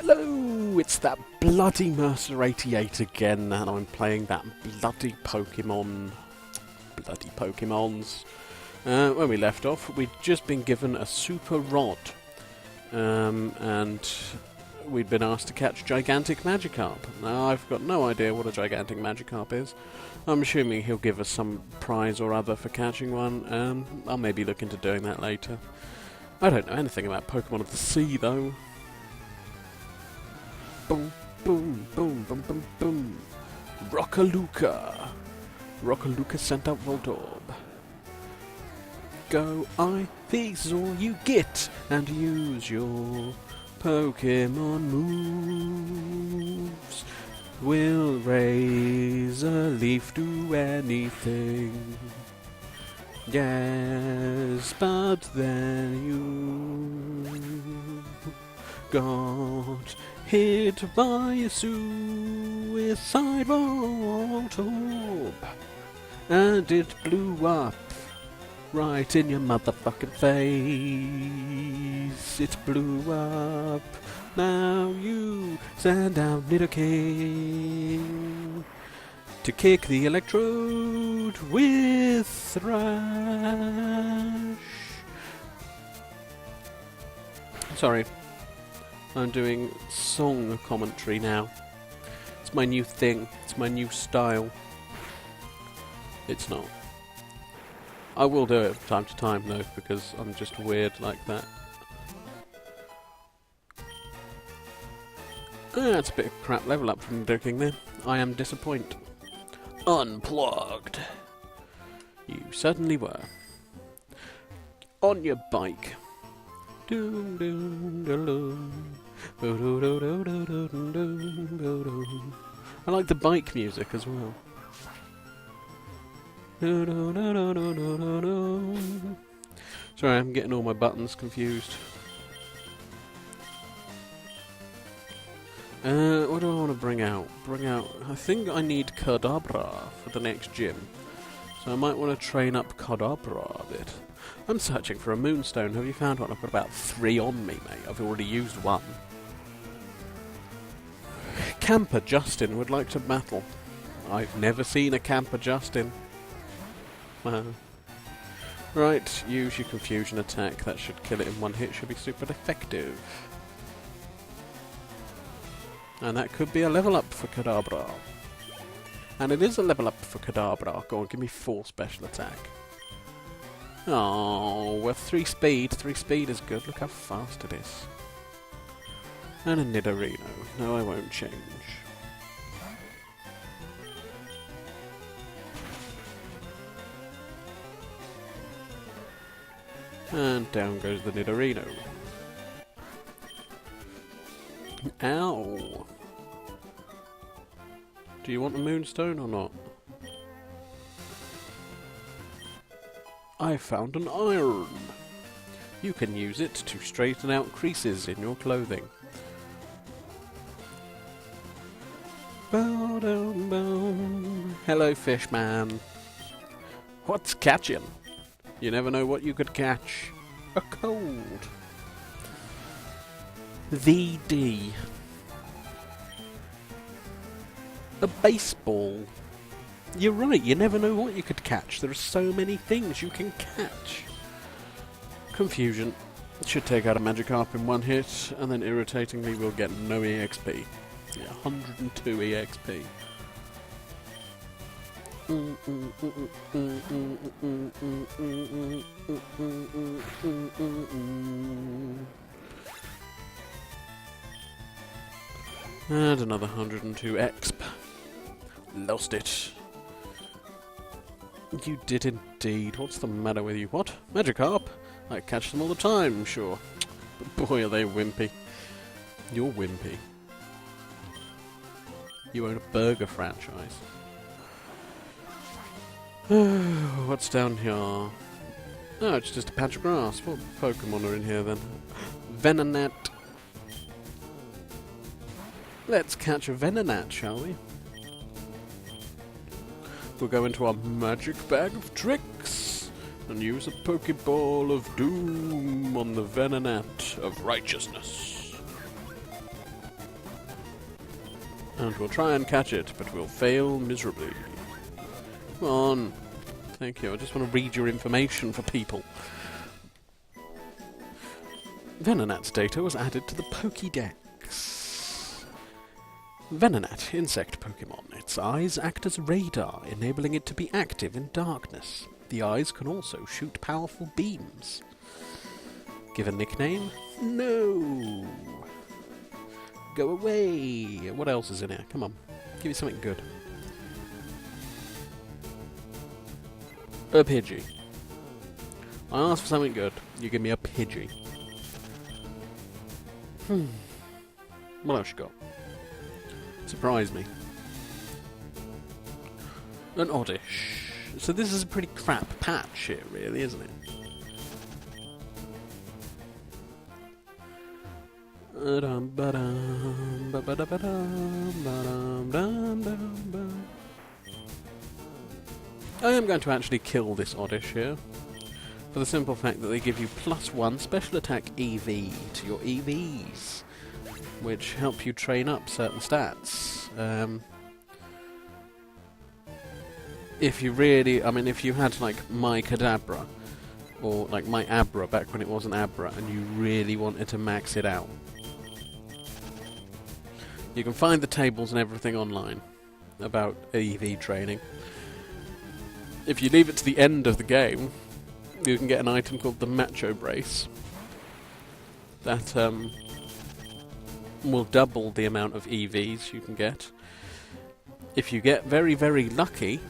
Hello, it's that bloody Mercer88 again, and I'm playing that bloody Pokemon. Bloody Pokemons. When we left off, we'd just been given a super rod, and we'd been asked to catch Gigantic Magikarp. Now, I've got no idea what a Gigantic Magikarp is. I'm assuming he'll give us some prize or other for catching one. I'll maybe look into doing that later. I don't know anything about Pokemon of the Sea, though. Boom, boom, boom, boom, boom, boom. Rockaluka. Rockaluka sent out Voltorb. Go IV, this is all you get, and use your Pokemon moves. Will raise a leaf, do anything. Yes, but then you got hit by a suicide Voltorb, and it blew up right in your motherfucking face. It blew up. Now you send down Nidoking to kick the electrode with Thrash. Sorry, I'm doing song commentary now. It's my new thing. It's my new style. It's not. I will do it from time to time though, because I'm just weird like that. That's a bit of crap level up from Nidoking there. I am disappointed. Unplugged. You certainly were. On your bike. I like the bike music as well. Sorry, I'm getting all my buttons confused. What do I want to bring out? I think I need Kadabra for the next gym. So I might want to train up Kadabra a bit. I'm searching for a Moonstone. Have you found one? I've got about 3 on me, mate. I've already used one. Camper Justin would like to battle. I've never seen a Camper Justin. Right, use your confusion attack. That should kill it in one hit. Should be super effective. And that could be a level up for Kadabra. And it is a level up for Kadabra. Go on, give me 4 special attack. Oh, we're 3 speed. 3 speed is good. Look how fast it is. And a Nidorino. No, I won't change. And down goes the Nidorino. Ow! Do you want a Moonstone or not? I found an iron! You can use it to straighten out creases in your clothing. Hello, Fishman. What's catching? You never know what you could catch. A cold. VD. A baseball. You're right, you never know what you could catch. There are so many things you can catch. Confusion. Should take out a Magikarp in one hit, and then irritatingly we'll get no EXP. Yeah, 102 EXP. And another 102 exp. Lost it. You did indeed. What's the matter with you? What? Magikarp? I catch them all the time, sure. But boy, are they wimpy. You're wimpy. You own a burger franchise. What's down here? Oh, it's just a patch of grass. What Pokemon are in here then? Venonat. Let's catch a Venonat, shall we? We'll go into our magic bag of tricks and use a Pokeball of Doom on the Venonat of Righteousness. And we'll try and catch it, but we'll fail miserably. Come on. Thank you. I just want to read your information for people. Venonat's data was added to the Pokédex. Venonat, insect Pokemon. Its eyes act as radar, enabling it to be active in darkness. The eyes can also shoot powerful beams. Give a nickname? No! Go away! What else is in here? Come on. Give me something good. A Pidgey. I asked for something good. You give me a Pidgey. What else you got? Surprise me. An Oddish. So this is a pretty crap patch here, really, isn't it? I am going to actually kill this Oddish here, for the simple fact that they give you +1 special attack EV to your EVs, which help you train up certain stats. If you really, I mean, if you had like my Kadabra, or like my Abra back when it wasn't Abra, and you really wanted to max it out, you can find the tables and everything online about EV training. If you leave it to the end of the game, you can get an item called the Macho Brace that will double the amount of EVs you can get. If you get very, very lucky,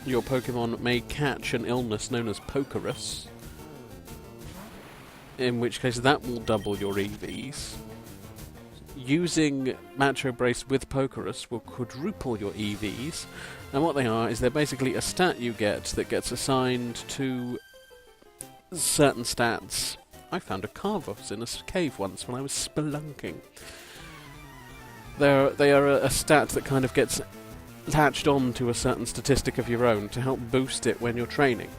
your Pokemon may catch an illness known as Pokerus, in which case that will double your EVs. Using Macho Brace with Pokerus will quadruple your EVs, and what they are is they're basically a stat you get that gets assigned to certain stats. I found a Carvos in a cave once when I was spelunking. They are a stat that kind of gets latched on to a certain statistic of your own to help boost it when you're training.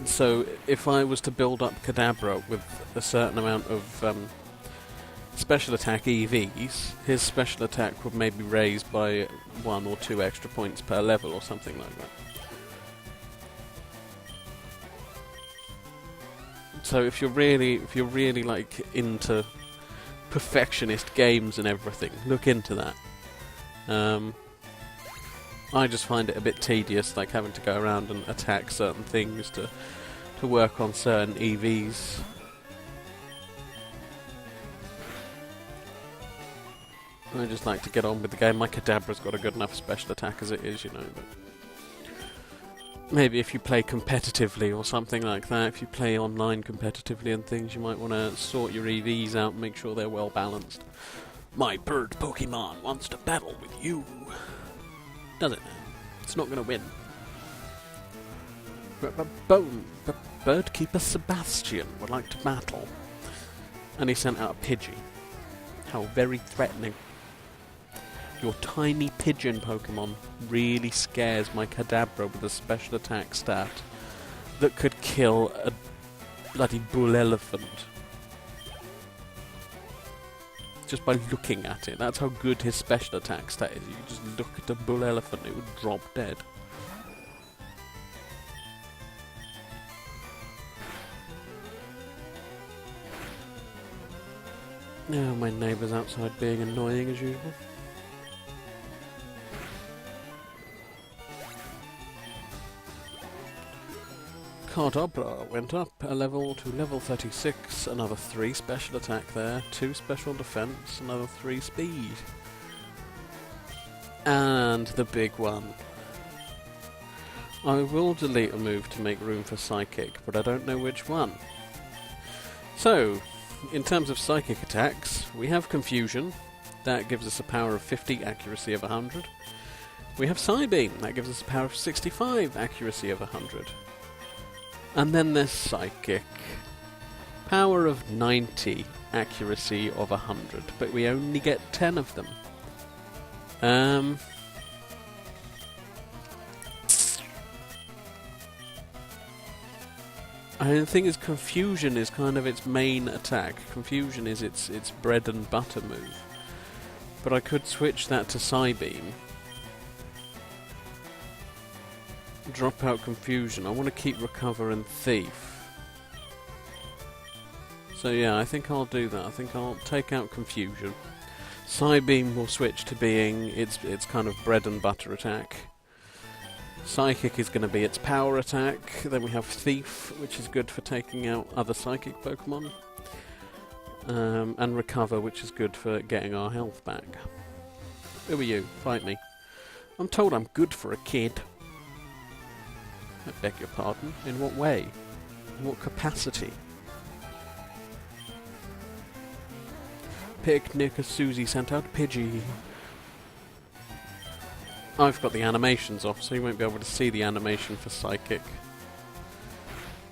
So if I was to build up Kadabra with a certain amount of special attack EVs, his special attack would maybe raise by 1 or 2 extra points per level or something like that. So if you're really like into perfectionist games and everything, look into that. I just find it a bit tedious, like having to go around and attack certain things to work on certain EVs. I just like to get on with the game. My Kadabra's got a good enough special attack as it is, you know, but maybe if you play competitively or something like that, if you play online competitively and things, you might want to sort your EVs out and make sure they're well balanced. My bird Pokemon wants to battle with you. Does it now? It's not going to win. Birdkeeper Sebastian would like to battle. And he sent out a Pidgey. How very threatening. Your tiny pigeon Pokemon really scares my Kadabra with a special attack stat that could kill a bloody bull elephant. Just by looking at it. That's how good his special attack stat is. You just look at a bull elephant, it would drop dead. Yeah, my neighbour's outside being annoying as usual. Kadabra went up a level to level 36, another 3 special attack there, 2 special defense, another 3 speed. And the big one. I will delete a move to make room for Psychic, but I don't know which one. So, in terms of Psychic attacks, we have Confusion, that gives us a power of 50, accuracy of 100. We have Psybeam, that gives us a power of 65, accuracy of 100. And then there's Psychic. Power of 90, accuracy of 100, but we only get 10 of them. The thing is, Confusion is kind of its main attack. Confusion is its bread and butter move. But I could switch that to Psybeam. Drop out Confusion. I want to keep Recover and Thief. So yeah, I think I'll do that. I think I'll take out Confusion. Psybeam will switch to being its kind of bread and butter attack. Psychic is going to be its power attack. Then we have Thief, which is good for taking out other Psychic Pokemon. And Recover, which is good for getting our health back. Who are you? Fight me. I'm told I'm good for a kid. I beg your pardon. In what way? In what capacity? Picnic as Susie sent out Pidgey. I've got the animations off, so you won't be able to see the animation for Psychic.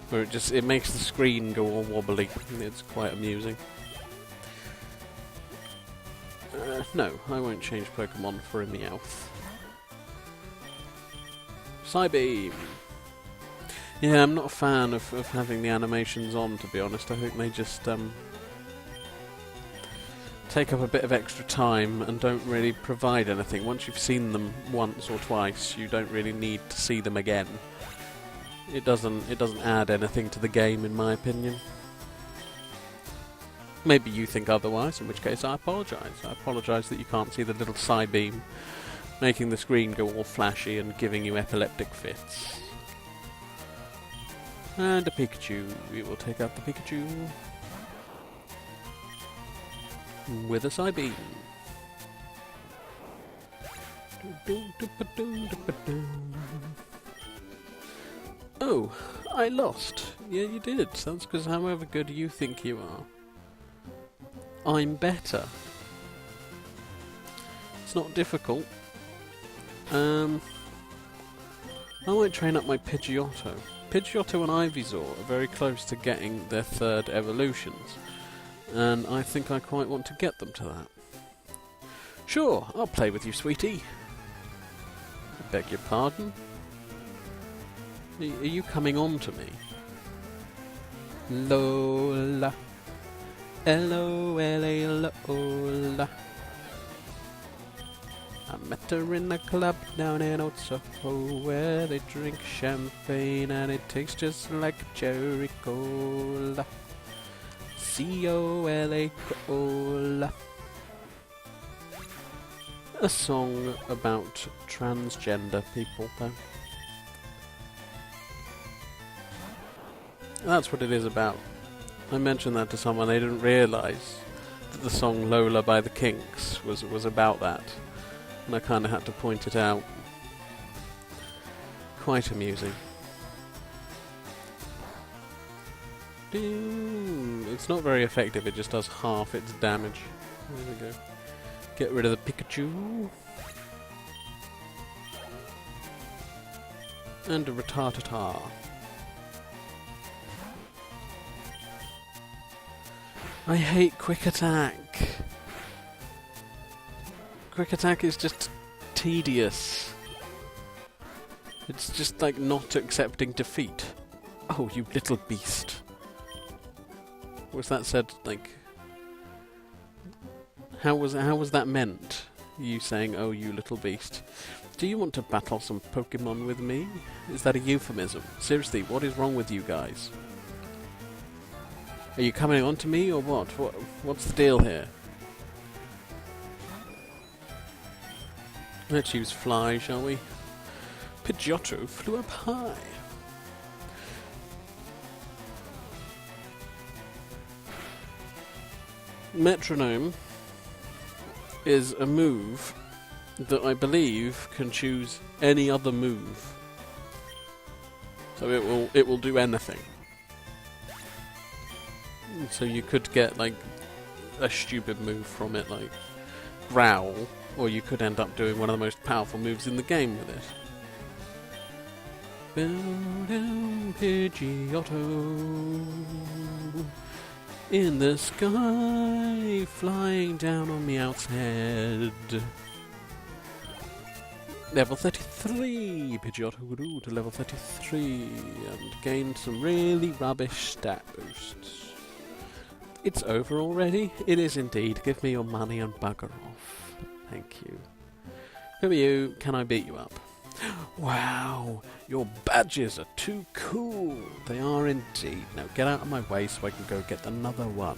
Where it makes the screen go all wobbly. It's quite amusing. No, I won't change Pokemon for a Meowth. Psybeam! Yeah, I'm not a fan of having the animations on, to be honest. I think they just take up a bit of extra time and don't really provide anything. Once you've seen them once or twice, you don't really need to see them again. It doesn't add anything to the game, in my opinion. Maybe you think otherwise, in which case I apologise. I apologise that you can't see the little Psybeam making the screen go all flashy and giving you epileptic fits. And a Pikachu. We will take out the Pikachu with a Psybeam. Oh, I lost. Yeah, you did. That's because however good you think you are, I'm better. It's not difficult. I might train up my Pidgeotto. Pidgeotto and Ivysaur are very close to getting their third evolutions, and I think I quite want to get them to that. Sure, I'll play with you, sweetie. I beg your pardon? Are you coming on to me? Lola. L-O-L-A-Lola. I met her in a club down in Old Soho where they drink champagne and it tastes just like a cherry cola. C-O-L-A cola. A song about transgender people, though. That's what it is about. I mentioned that to someone, they didn't realise that the song Lola by the Kinks was about that. And I kind of had to point it out. Quite amusing. It's not very effective, it just does half its damage. There we go. Get rid of the Pikachu. And a Rattata. I hate Quick Attack. Quick Attack is just tedious. It's just like not accepting defeat. Oh, you little beast. Was that said, like... How was that meant? You saying, oh, you little beast. Do you want to battle some Pokemon with me? Is that a euphemism? Seriously, what is wrong with you guys? Are you coming on to me, or what? What's the deal here? Let's use Fly, shall we? Pidgeotto flew up high. Metronome is a move that I believe can choose any other move. So it will do anything. So you could get like a stupid move from it, like Growl, or you could end up doing one of the most powerful moves in the game with it. Bow down, Pidgeotto, in the sky, flying down on Meowth's head. Level 33, Pidgeotto grew to level 33 and gained some really rubbish stat boosts. It's over already? It is indeed. Give me your money and bugger off. Thank you. Who are you? Can I beat you up? Wow, your badges are too cool. They are indeed. Now get out of my way so I can go get another one.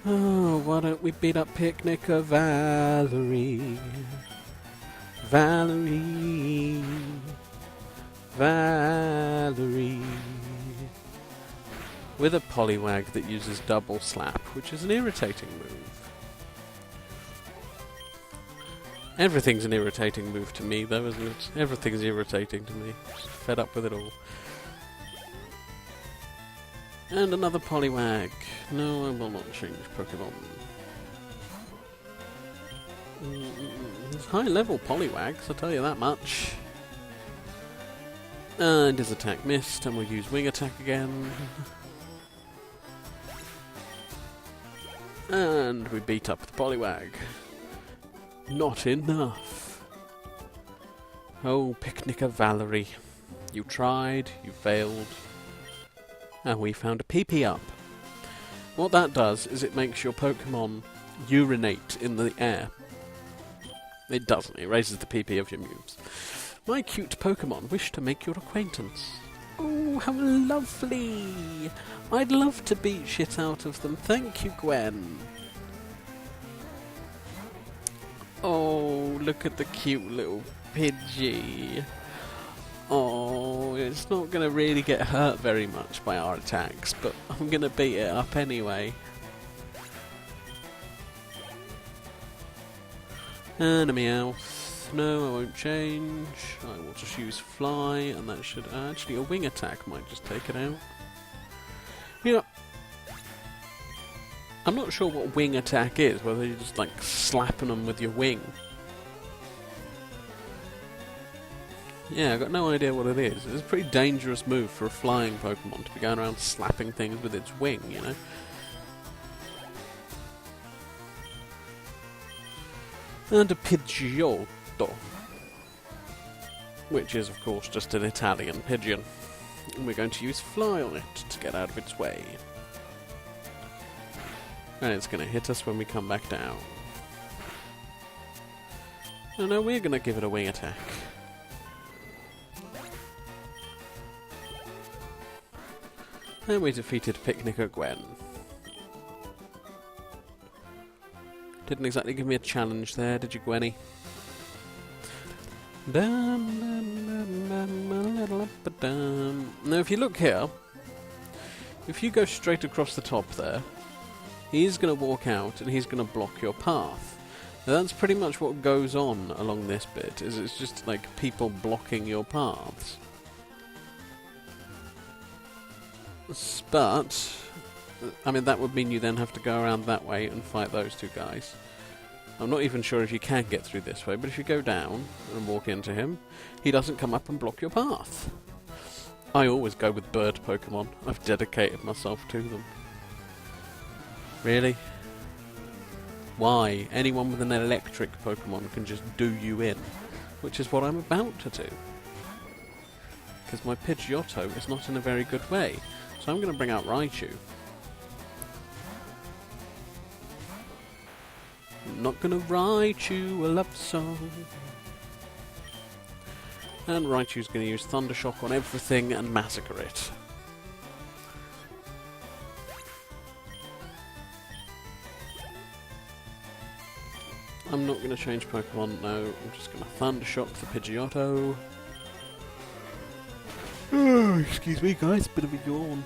Oh, why don't we beat up Picnicker Valerie? Valerie. Valerie. With a Poliwag that uses double slap, which is an irritating move. Everything's an irritating move to me, though, isn't it? Everything's irritating to me. Just fed up with it all. And another Poliwag. No, I will not change Pokemon. It's high-level Poliwags, I'll tell you that much. And his attack missed, and we'll use Wing Attack again. And we beat up the Poliwag. Not enough. Oh, Picnicker Valerie. You tried, you failed. And we found a PP up. What that does is it makes your Pokemon urinate in the air. It doesn't, it raises the PP of your moves. My cute Pokemon wish to make your acquaintance. Oh, how lovely! I'd love to beat shit out of them. Thank you, Gwen. Oh, look at the cute little Pidgey. Oh, it's not going to really get hurt very much by our attacks, but I'm going to beat it up anyway. And a Meowth. No, I won't change. I will just use Fly, and that should... actually, a Wing Attack might just take it out. You know, I'm not sure what Wing Attack is, whether you're just like slapping them with your wing. Yeah, I've got no idea what it is. It's a pretty dangerous move for a flying Pokemon to be going around slapping things with its wing, you know? And a Pidgeotto, which is, of course, just an Italian pigeon. And we're going to use Fly on it to get out of its way. And it's going to hit us when we come back down. Oh no, we're going to give it a Wing Attack. And we defeated Picnicker Gwen. Didn't exactly give me a challenge there, did you, Gwenny? Now, if you look here, if you go straight across the top there, he's going to walk out and he's going to block your path. Now, that's pretty much what goes on along this bit, is it's just like people blocking your paths. But, I mean, that would mean you then have to go around that way and fight those two guys. I'm not even sure if you can get through this way, but if you go down and walk into him, he doesn't come up and block your path. I always go with bird Pokemon. I've dedicated myself to them. Really? Why? Anyone with an electric Pokemon can just do you in, which is what I'm about to do. Because my Pidgeotto is not in a very good way. So I'm going to bring out Raichu. I'm not going to write you a love song. And Raichu's going to use Thundershock on everything and massacre it. I'm not going to change Pokemon, no. I'm just going to Thundershock the Pidgeotto. Oh, excuse me guys, bit of a yawn.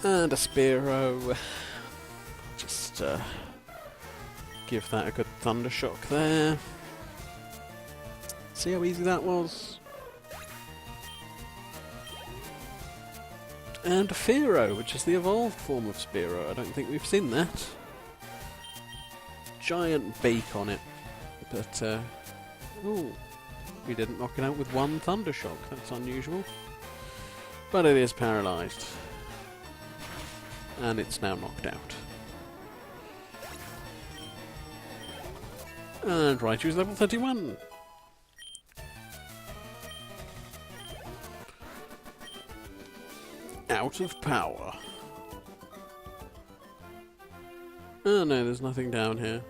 And a Spearow. Just give that a good Thundershock there. See how easy that was? And a Fearow, which is the evolved form of Spearow. I don't think we've seen that. Giant beak on it. But, ooh, we didn't knock it out with one Thundershock. That's unusual. But it is paralysed. And it's now knocked out. And Raichu's level 31. out of power. Oh no, there's nothing down here.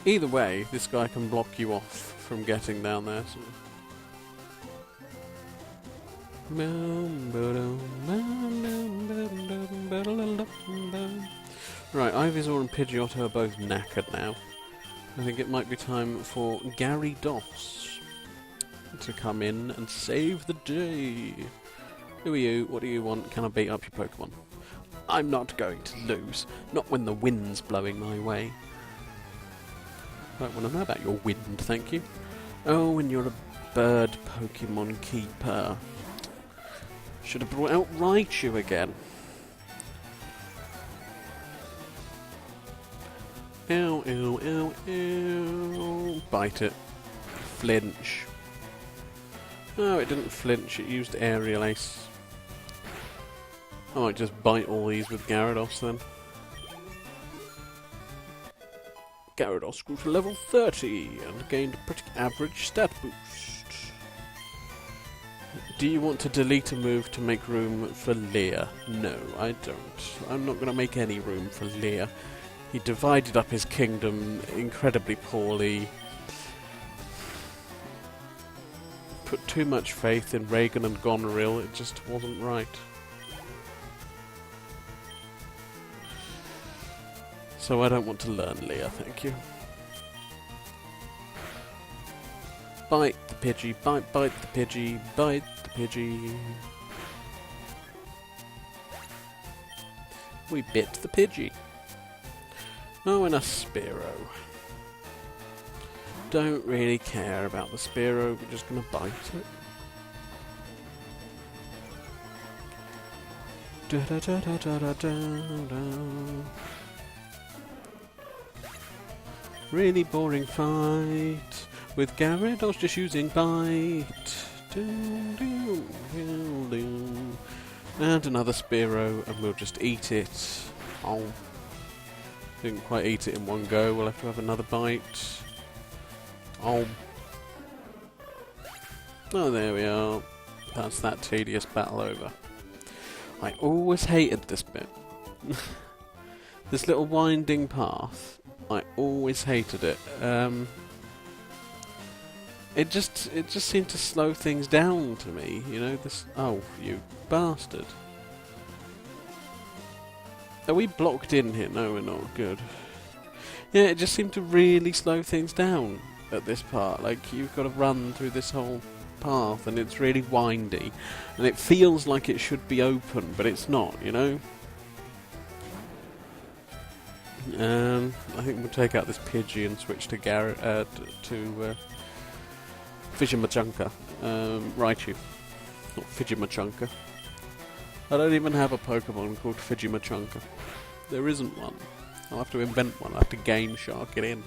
Either way, this guy can block you off from getting down there. So. Right, Ivysaur and Pidgeotto are both knackered now. I think it might be time for Gyarados to come in and save the day. Who are you? What do you want? Can I beat up your Pokemon? I'm not going to lose. Not when the wind's blowing my way. I don't want to know about your wind, thank you. Oh, and you're a bird Pokemon keeper. Should have brought out Raichu again. Ow, ow, ow, ow. Bite it. Flinch. No, it didn't flinch, it used Aerial Ace. I might just bite all these with Gyarados then. Gyarados grew to level 30 and gained a pretty average stat boost. Do you want to delete a move to make room for Leer? No, I don't. I'm not going to make any room for Leer. He divided up his kingdom incredibly poorly. Put too much faith in Reagan and Goneril, it just wasn't right. So I don't want to learn Leer, thank you. Bite the Pidgey, bite the Pidgey, bite the Pidgey. We bit the Pidgey. Oh, and a Spearow. Don't really care about the Spearow, we're just going to bite it. Da da da da da da da da. Really boring fight with Gyarados just using bite. And another Spearow, and we'll just eat it. Oh, didn't quite eat it in one go. We'll have to have another bite. Oh, there we are. That's that tedious battle over. I always hated this bit. This little winding path. I always hated it. It just seemed to slow things down to me, you know. This. Oh, you bastard! Are we blocked in here? No, we're not. Good. Yeah, it just seemed to really slow things down at this part. Like you've got to run through this whole path, and it's really windy, and it feels like it should be open, but it's not. You know. I think we'll take out this Pidgey and switch to Fidgimachunka. Raichu. Not Fidgimachunka. I don't even have a Pokemon called Fidgimachunka. There isn't one. I'll have to invent one. I'll have to Game Shark it in.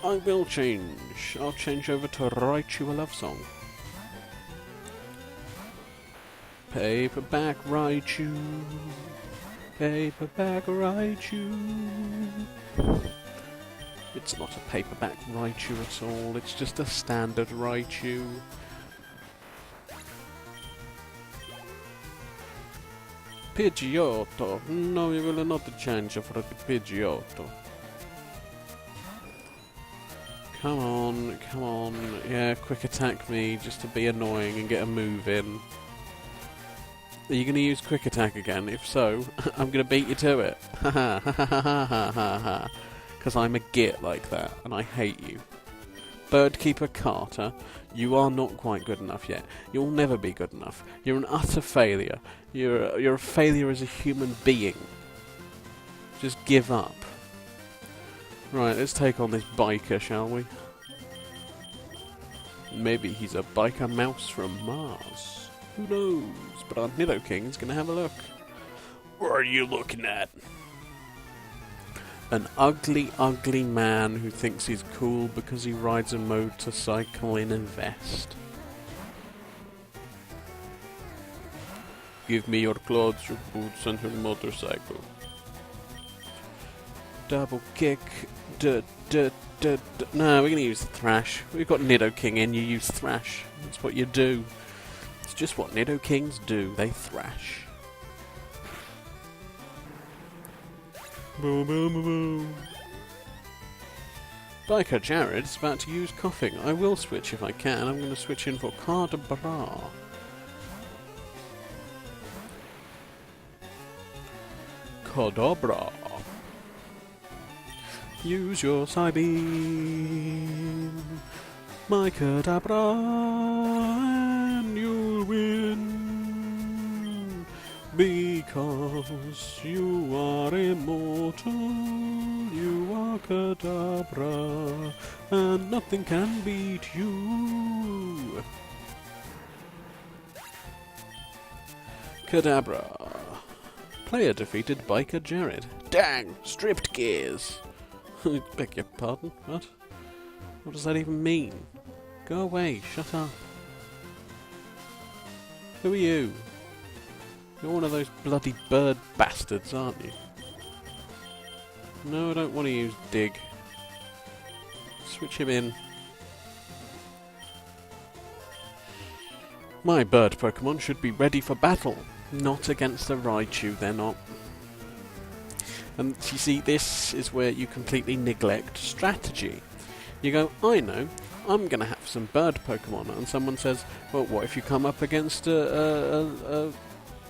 I will change. I'll change over to Raichu a Love Song. Paperback Raichu. Paperback Raichu. It's not a paperback Raichu at all, it's just a standard Raichu. Pidgeotto. No, you will not change for the Pidgeotto. Come on, come on. Yeah, quick attack me just to be annoying and get a move in. Are you going to use quick attack again? If so, I'm going to beat you to it. Ha ha ha ha ha ha ha ha. Because I'm a git like that, and I hate you. Birdkeeper Carter, you are not quite good enough yet. You'll never be good enough. You're an utter failure. You're a failure as a human being. Just give up. Right, let's take on this biker, shall we? Maybe he's a biker mouse from Mars. Who knows? But our Nidoking's gonna have a look. What are you looking at? An ugly, ugly man who thinks he's cool because he rides a motorcycle in a vest. Give me your clothes, your boots, and your motorcycle. Double kick. No, we're going to use the Thrash. We've got Nidoking in, you use Thrash. That's what you do. It's just what Nidokings do. They thrash. Boom, boom, boom, boom. Biker Jared's about to use Coughing. I will switch if I can. I'm going to switch in for Kadabra. Kadabra. Use your Psybeam. My Kadabra, and you'll win. Because you are immortal. You are Kadabra, and nothing can beat you. Kadabra. Player defeated Biker Jared. Dang! Stripped gears! Beg your pardon? What? What does that even mean? Go away, shut up. Who are you? You're one of those bloody bird bastards, aren't you? No, I don't want to use Dig. Switch him in. My bird Pokemon should be ready for battle. Not against a Raichu, they're not. And you see, this is where you completely neglect strategy. You go, I know, I'm going to have some bird Pokemon. And someone says, well, what if you come up against a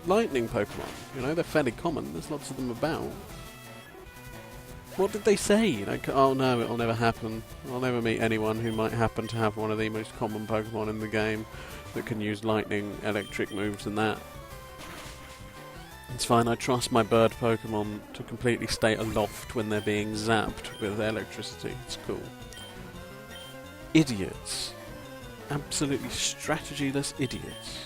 lightning Pokemon? You know, they're fairly common. There's lots of them about. What did they say? Like, oh no, it'll never happen. I'll never meet anyone who might happen to have one of the most common Pokemon in the game that can use lightning, electric moves and that. It's fine, I trust my bird Pokemon to completely stay aloft when they're being zapped with electricity. It's cool. Idiots. Absolutely strategyless idiots.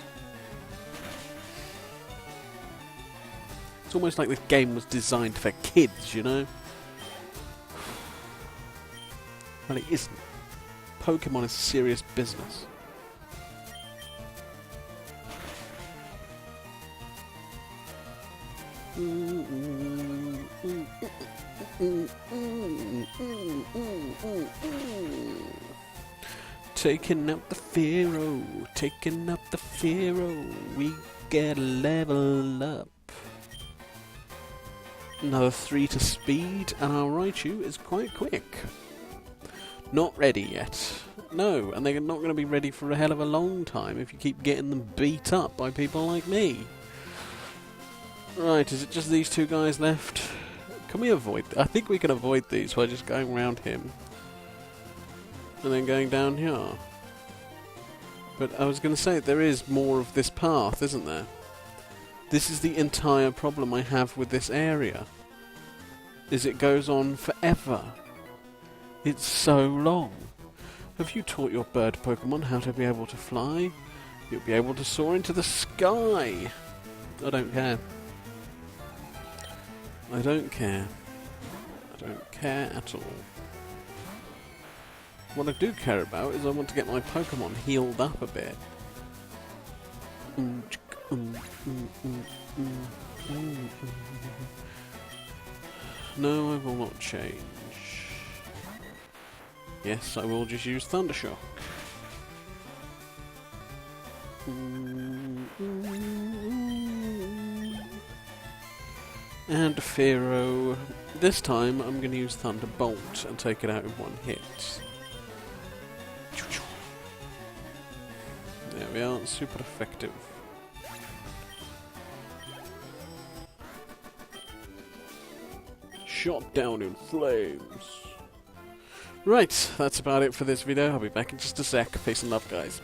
It's almost like this game was designed for kids, you know? Well, it isn't. Pokemon is serious business. Taking out the Pharaoh, taking out the Pharaoh, we get a level up. Another 3 to speed, and our Raichu is quite quick. Not ready yet. No, and they're not going to be ready for a hell of a long time if you keep getting them beat up by people like me. Right, is it just these two guys left? Can we avoid... I think we can avoid these by just going around him. And then going down here. But I was going to say, there is more of this path, isn't there? This is the entire problem I have with this area. Is it goes on forever. It's so long. Have you taught your bird Pokemon how to be able to fly? You'll be able to soar into the sky. I don't care. I don't care. I don't care at all. What I do care about is I want to get my Pokemon healed up a bit. No, I will not change. Yes, I will just use Thundershock. And Pharaoh. This time I'm going to use Thunderbolt and take it out in one hit. There we are, super effective. Shot down in flames. Right, that's about it for this video. I'll be back in just a sec. Peace and love, guys.